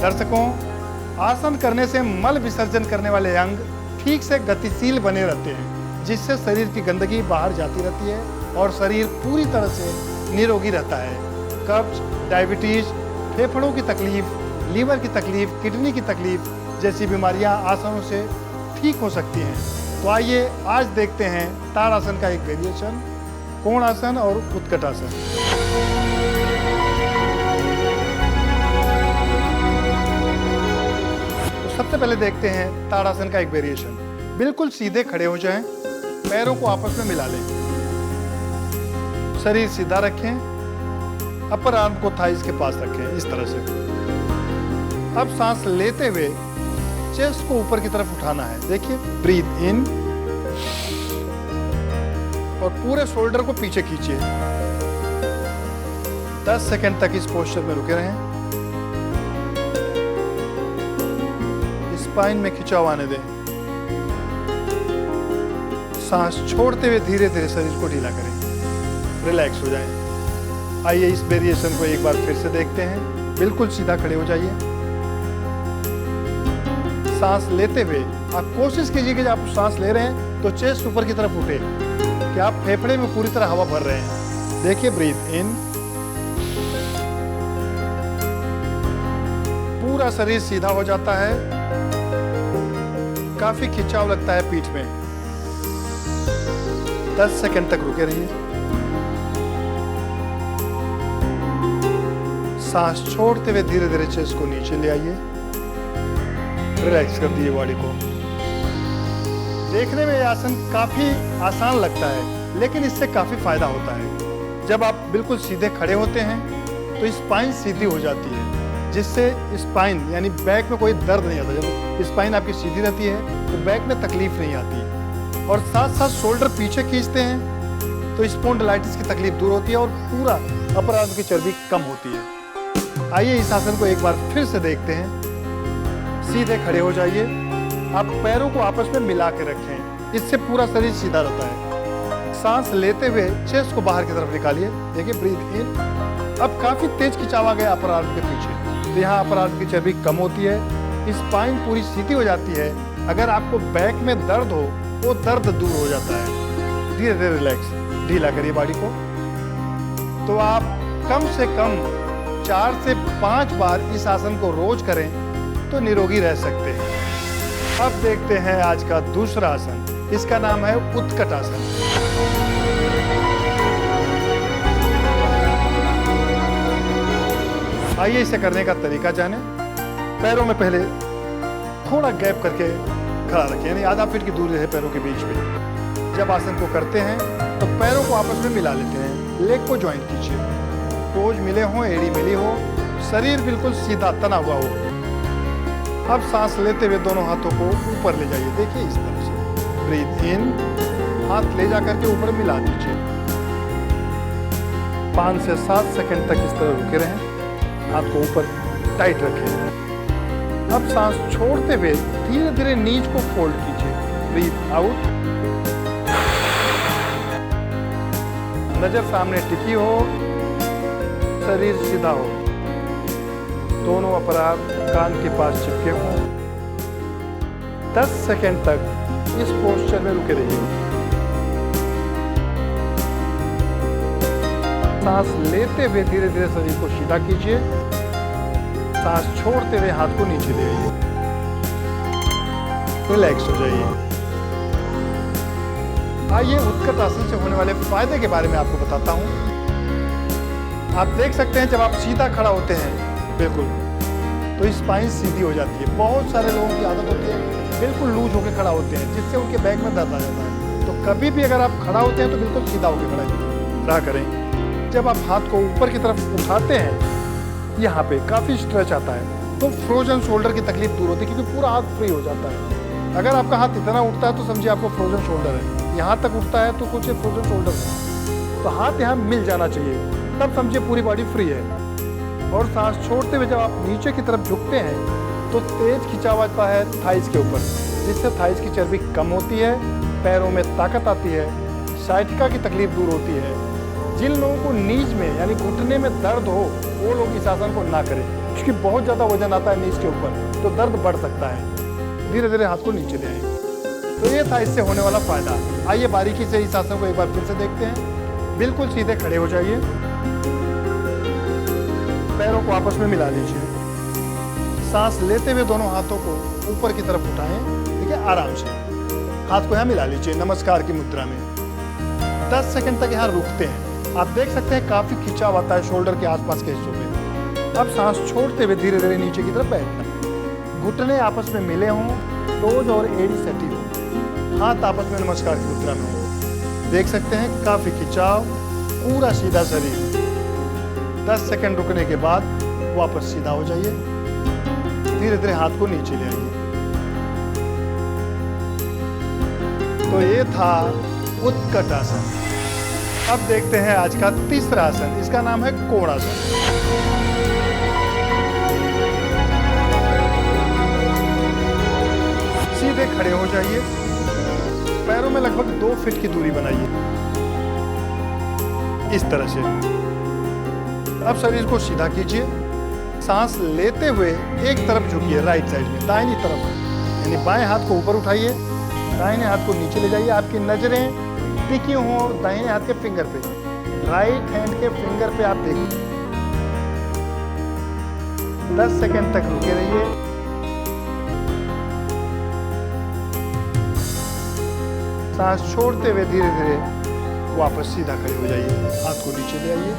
दर्शकों, आसन करने से मल विसर्जन करने वाले अंग ठीक से गतिशील बने रहते हैं, जिससे शरीर की गंदगी बाहर जाती रहती है और शरीर पूरी तरह से निरोगी रहता है। कब्ज, डायबिटीज, फेफड़ों की तकलीफ, लीवर की तकलीफ, किडनी की तकलीफ जैसी बीमारियां आसनों से ठीक हो सकती हैं। तो आइए आज देखते हैं ताड़ासन का एक वेरिएशन, कोणासन और उत्कटासन। तो सबसे पहले देखते हैं ताड़ासन का एक वेरिएशन। बिल्कुल सीधे खड़े हो जाएं, पैरों को आपस में मिला लें, शरीर सीधा रखें, अपर आर्म को थाइस के पास रखें इस तरह से। अब सांस लेते हुए चेस्ट को ऊपर की तरफ उठाना है। देखिए, ब्रीथ इन और पूरे शोल्डर को पीछे खींचिए। 10 सेकंड तक इस पोस्चर में रुके रहें। स्पाइन में खिंचाव आने दें। सांस छोड़ते हुए धीरे धीरे शरीर को ढीला करें, रिलैक्स हो जाएं। आइए इस वेरिएशन को एक बार फिर से देखते हैं। बिल्कुल सीधा खड़े हो जाइए। सांस लेते हुए आप कोशिश कीजिए कि जब आप सांस ले रहे हैं तो चेस्ट ऊपर की तरफ उठे, कि आप फेफड़े में पूरी तरह हवा भर रहे हैं। देखिए, ब्रीथ इन, पूरा शरीर सीधा हो जाता है, काफी खिंचाव लगता है पीठ में। 10 सेकंड तक रुके रहिए। सांस छोड़ते हुए धीरे धीरे चेस्ट को नीचे ले आइए, रिलैक्स कर दिए बॉडी को। देखने में यह आसन काफी आसान लगता है, लेकिन इससे काफी फायदा होता है। जब आप बिल्कुल सीधे खड़े होते हैं तो स्पाइन सीधी हो जाती है, जिससे स्पाइन यानी बैक में कोई दर्द नहीं आता। जब स्पाइन आपकी सीधी रहती है तो बैक में तकलीफ नहीं आती, और साथ साथ शोल्डर पीछे खींचते हैं तो स्पॉन्डिलाइटिस की तकलीफ दूर होती है और पूरा अपर आर्म की चर्बी कम होती है। आइए इस आसन को एक बार फिर से देखते हैं। सीधे खड़े हो जाइए। आप पैरों को आपस में मिला के रखें, इससे पूरा शरीर सीधा रहता है। सांस लेते हुए चेस्ट को बाहर की तरफ निकालिए। देखिए, ब्रीथ इन। अब काफी तेज खिंचाव आ गया अपर आर्म के पीछे, तो यहाँ अपर आर्म की चर्बी कम होती है, स्पाइन पूरी सीधी हो जाती है। अगर आपको बैक में दर्द हो वो दर्द दूर हो जाता है। धीरे धीरे रिलैक्स, ढीला करिए बॉडी को। तो आप कम से कम 4 से 5 बार इस आसन को रोज करें तो निरोगी रह सकते हैं। अब देखते हैं आज का दूसरा आसन। इसका नाम है उत्कटासन। आइए इसे करने का तरीका जाने। पैरों में पहले थोड़ा गैप करके खड़ा रखें, यानी आधा फीट की दूरी है पैरों के बीच में। जब आसन को करते हैं तो पैरों को आपस में मिला लेते हैं, लेग को ज्वाइंट कीजिए, टोज मिले हों, एड़ी मिली हो, शरीर बिल्कुल सीधा तना हुआ हो। अब सांस लेते हुए दोनों हाथों को ऊपर ले जाइए। देखिए, इस तरह से ब्रीथ इन, हाथ ले जाकर के ऊपर मिला दीजिए। 5 से 7 सेकंड तक इस तरह रुके रहें, हाथ को ऊपर टाइट रखें। अब सांस छोड़ते हुए धीरे धीरे नीज को फोल्ड कीजिए। ब्रीथ आउट, नजर सामने टिकी हो, शरीर सीधा हो, दोनों अपर आर्म कान के पास चिपके हों। 10 सेकंड तक इस पोस्चर में रुके रहिए। सांस लेते हुए धीरे धीरे शरीर को सीधा कीजिए। सांस छोड़ते हुए हाथ को नीचे ले आइए, रिलैक्स हो जाइए। आइए उत्कटासन से होने वाले फायदे के बारे में आपको बताता हूं। आप देख सकते हैं, जब आप सीधा खड़ा होते हैं बिल्कुल, तो स्पाइन सीधी हो जाती है। बहुत सारे लोगों की आदत होती है बिल्कुल लूज होकर खड़ा होते हैं, जिससे उनके बैक में दर्द आ जाता है। तो कभी भी अगर आप खड़ा होते हैं तो बिल्कुल सीधा होकर खड़ा करें। जब आप हाथ को ऊपर की तरफ उठाते हैं, यहाँ पे काफ़ी स्ट्रेच आता है, तो फ्रोजन शोल्डर की तकलीफ दूर होती है, क्योंकि पूरा हाथ फ्री हो जाता है। अगर आपका हाथ इतना उठता है तो समझिए आपको फ्रोजन शोल्डर है, यहाँ तक उठता है तो कुछ फ्रोजन शोल्डर है। तो हाथ यहाँ मिल जाना चाहिए, तब समझिए पूरी बॉडी फ्री है। और सांस छोड़ते हुए जब आप नीचे की तरफ झुकते हैं तो तेज खिंचाव आता है थाइस के ऊपर, जिससे थाइस की चर्बी कम होती है, पैरों में ताकत आती है, साइटिका की तकलीफ दूर होती है। जिन लोगों को नीज में यानी घुटने में दर्द हो वो लोग इस आसन को ना करें, क्योंकि बहुत ज़्यादा वजन आता है नीज के ऊपर तो दर्द बढ़ सकता है। धीरे धीरे हाथ को नीचे ले आएं। तो ये था इससे होने वाला फायदा। आइए बारीकी से इस आसन को एक बार फिर से देखते हैं। बिल्कुल सीधे खड़े हो जाइए, पैरों को आपस में मिला लीजिए, सांस लेते हुए दोनों हाथों को ऊपर की तरफ उठाएं। देखिए आराम से हाथ को यहाँ मिला लीजिए नमस्कार की मुद्रा में। 10 सेकंड तक यहाँ रुकते हैं। आप देख सकते हैं काफी खिंचाव आता है शोल्डर के आसपास के हिस्सों पे। अब सांस छोड़ते हुए धीरे धीरे नीचे की तरफ बैठना। घुटने आपस में मिले हों, टोज और एड़ी सटी हो, हाथ आपस में नमस्कार की मुद्रा में हो। देख सकते हैं काफी खिंचाव, पूरा सीधा शरीर। 10 सेकंड रुकने के बाद वापस सीधा हो जाइए। धीरे धीरे हाथ को नीचे ले आइए। तो ये था उत्कट आसन। अब देखते हैं आज का तीसरा आसन। इसका नाम है कोणासन। सीधे खड़े हो जाइए, पैरों में लगभग 2 फीट की दूरी बनाइए इस तरह से। अब शरीर को सीधा कीजिए, सांस लेते हुए एक तरफ झुकिए राइट साइड में, दाहिनी तरफ, यानी बाएं हाथ को ऊपर उठाइए, दाहिने हाथ को नीचे ले जाइए। आपकी नजरें टिकी हों दाहिने हाथ के फिंगर पे, राइट हैंड के फिंगर पे आप देखिए। 10 सेकंड तक रुके रहिए। सांस छोड़ते हुए धीरे धीरे वापस सीधा खड़े हो जाइए। हाथ को नीचे ले आइए,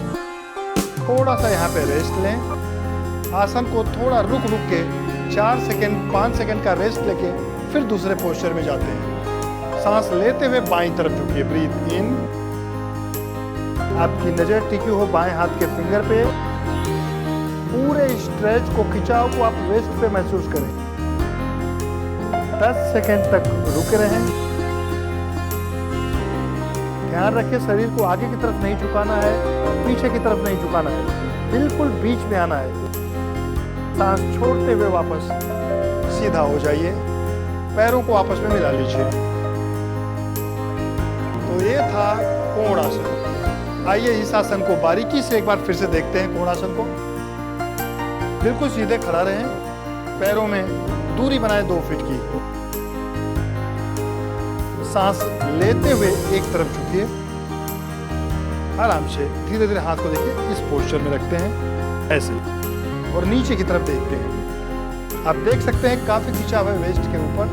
थोड़ा सा यहाँ पे रेस्ट लें। आसन को थोड़ा रुक रुक के 4 सेकंड 5 सेकंड का रेस्ट लेके फिर दूसरे पोस्चर में जाते हैं। सांस लेते हुए बाईं तरफ झुकिए, ब्रीथ इन। आपकी नजर टिकी हो बाएं हाथ के फिंगर पे। पूरे स्ट्रेच को, खिंचाव को आप वेस्ट पे महसूस करें। 10 सेकंड तक रुके रहें। ध्यान रखें शरीर को आगे की तरफ नहीं झुकाना है, पीछे की तरफ नहीं झुकाना है, बिल्कुल बीच में आना है। सांस छोड़ते हुए वापस सीधा हो जाइए, पैरों को आपस में मिला लीजिए। तो ये था कोणासन। आइए इस आसन को बारीकी से एक बार फिर से देखते हैं। कोणासन को बिल्कुल सीधे खड़ा रहें, पैरों में दूरी बनाए 2 फीट की। सांस लेते हुए एक तरफ झुकिए, आराम से धीरे धीरे हाथ को देखिए इस पोस्चर में रखते हैं ऐसे, और नीचे की तरफ देखते हैं। आप देख सकते हैं काफी खिंचाव है वेस्ट के ऊपर,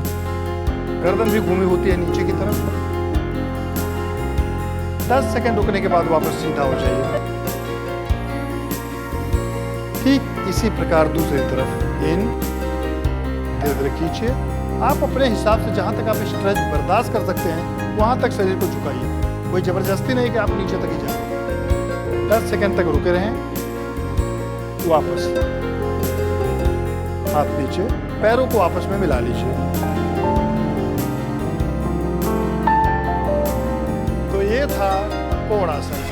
गर्दन भी घूमी होती है नीचे की तरफ। 10 सेकंड रुकने के बाद वापस सीधा हो जाइए। ठीक इसी प्रकार दूसरी तरफ इन, धीरे धीरे खींचिए। आप अपने हिसाब से जहां तक आप स्ट्रेच बर्दाश्त कर सकते हैं वहां तक शरीर को झुकाइए, कोई जबरदस्ती नहीं कि आप नीचे तक ही जाए। 10 सेकंड तक रुके रहें, वापस हाथ नीचे, पैरों को आपस में मिला लीजिए। तो ये था कोणासन।